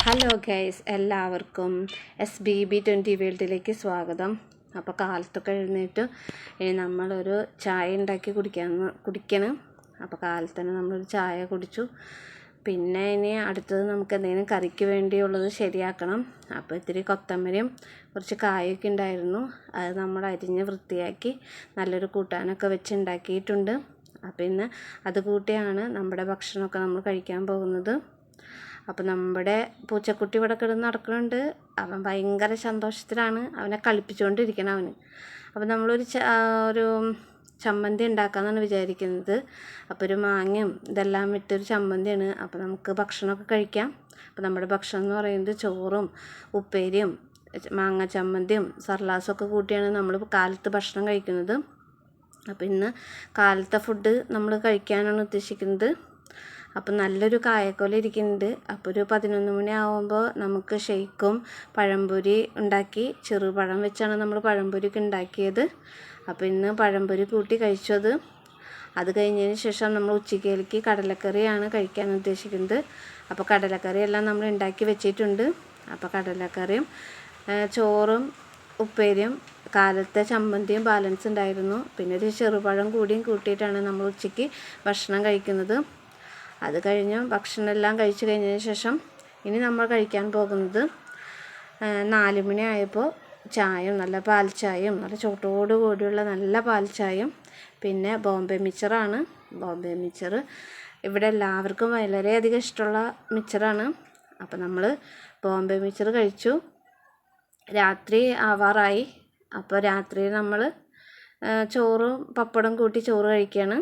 Hello guys, എല്ലാവർക്കും SBB20 വേൾഡിലേക്ക് സ്വാഗതം. അപ്പോൾ കാലത്തൊക്കെ എഴുന്നേറ്റ് നമ്മളൊരു ചായ ഉണ്ടാക്കി കുടിക്കണം. അപ്പോൾ കാലത്ത് തന്നെ നമ്മളൊരു ചായ കുടിച്ചു. പിന്നെ ഇനി അടുത്തത് നമുക്ക് എന്തെങ്കിലും കറിക്ക് വേണ്ടിയുള്ളത് ശരിയാക്കണം. അപ്പോൾ ഇത്തിരി കൊത്തമരയും കുറച്ച് കായൊക്കെ ഉണ്ടായിരുന്നു. അത് നമ്മൾ അരിഞ്ഞ് വൃത്തിയാക്കി നല്ലൊരു കൂട്ടാനൊക്കെ വെച്ച് ഉണ്ടാക്കിയിട്ടുണ്ട്. അപ്പോൾ ഇന്ന് അത് കൂട്ടിയാണ് നമ്മുടെ ഭക്ഷണമൊക്കെ നമ്മൾ കഴിക്കാൻ പോകുന്നത്. അപ്പോൾ നമ്മുടെ പൂച്ചക്കുട്ടി ഇവിടെ കിടന്ന് നടക്കുന്നുണ്ട്. അവൻ ഭയങ്കര സന്തോഷത്തിലാണ്, അവനെ കളിപ്പിച്ചുകൊണ്ടിരിക്കണം അവന്. അപ്പോൾ നമ്മളൊരു ചമ്മന്തി ഉണ്ടാക്കാമെന്നാണ് വിചാരിക്കുന്നത്. അപ്പോൾ ഒരു മാങ്ങയും ഇതെല്ലാം ഇട്ടൊരു ചമ്മന്തിയാണ്. അപ്പോൾ നമുക്ക് ഭക്ഷണമൊക്കെ കഴിക്കാം. അപ്പോൾ നമ്മുടെ ഭക്ഷണം എന്ന് പറയുന്നത് ചോറും ഉപ്പേരിയും മാങ്ങ ചമ്മന്തിയും സർലാസൊക്കെ കൂട്ടിയാണ് നമ്മൾ കാലത്ത് ഭക്ഷണം കഴിക്കുന്നത്. അപ്പോൾ ഇന്ന് കാലത്തെ ഫുഡ് നമ്മൾ കഴിക്കാനാണ് ഉദ്ദേശിക്കുന്നത്. അപ്പോൾ നല്ലൊരു കായക്കൊല ഇരിക്കുന്നുണ്ട്. അപ്പോൾ ഒരു 11 മണി ആകുമ്പോൾ നമുക്ക് ഷെയ്ക്കും പഴംപൊരി ഉണ്ടാക്കി, ചെറുപഴം വെച്ചാണ് നമ്മൾ പഴംപൊരിയൊക്കെ ഉണ്ടാക്കിയത്. അപ്പോൾ ഇന്ന് പഴംപൊരി കൂട്ടി കഴിച്ചത്. അത് കഴിഞ്ഞതിന് ശേഷം നമ്മൾ ഉച്ചയ്ക്കേലേക്ക് കടലക്കറിയാണ് കഴിക്കാൻ ഉദ്ദേശിക്കുന്നത്. അപ്പോൾ കടലക്കറി എല്ലാം നമ്മൾ ഉണ്ടാക്കി വെച്ചിട്ടുണ്ട്. അപ്പോൾ കടലക്കറിയും ചോറും ഉപ്പേരിയും കാലത്തെ ചമ്മന്തിയും ബാലൻസ് ഉണ്ടായിരുന്നു. പിന്നെ ഒരു ചെറുപഴം കൂടിയും കൂട്ടിയിട്ടാണ് നമ്മൾ ഉച്ചയ്ക്ക് ഭക്ഷണം കഴിക്കുന്നത്. അത് കഴിഞ്ഞ് ഭക്ഷണം എല്ലാം കഴിച്ചു കഴിഞ്ഞതിന് ശേഷം ഇനി നമ്മൾ കഴിക്കാൻ പോകുന്നത് 4 മണി ആയപ്പോൾ ചായയും നല്ല പാൽ ചായയും നല്ല ചൂട്ടോട് കൂടിയുള്ള നല്ല പാൽ ചായയും പിന്നെ ബോംബെ മിച്ചറാണ്. ബോംബെ മിച്ചർ ഇവിടെ എല്ലാവർക്കും വളരെയധികം ഇഷ്ടമുള്ള മിച്ചറാണ്. അപ്പോൾ നമ്മൾ ബോംബെ മിച്ചർ കഴിച്ചു. രാത്രി ആവാറായി. അപ്പോൾ രാത്രി നമ്മൾ ചോറും പപ്പടം കൂട്ടി ചോറ് കഴിക്കുകയാണ്.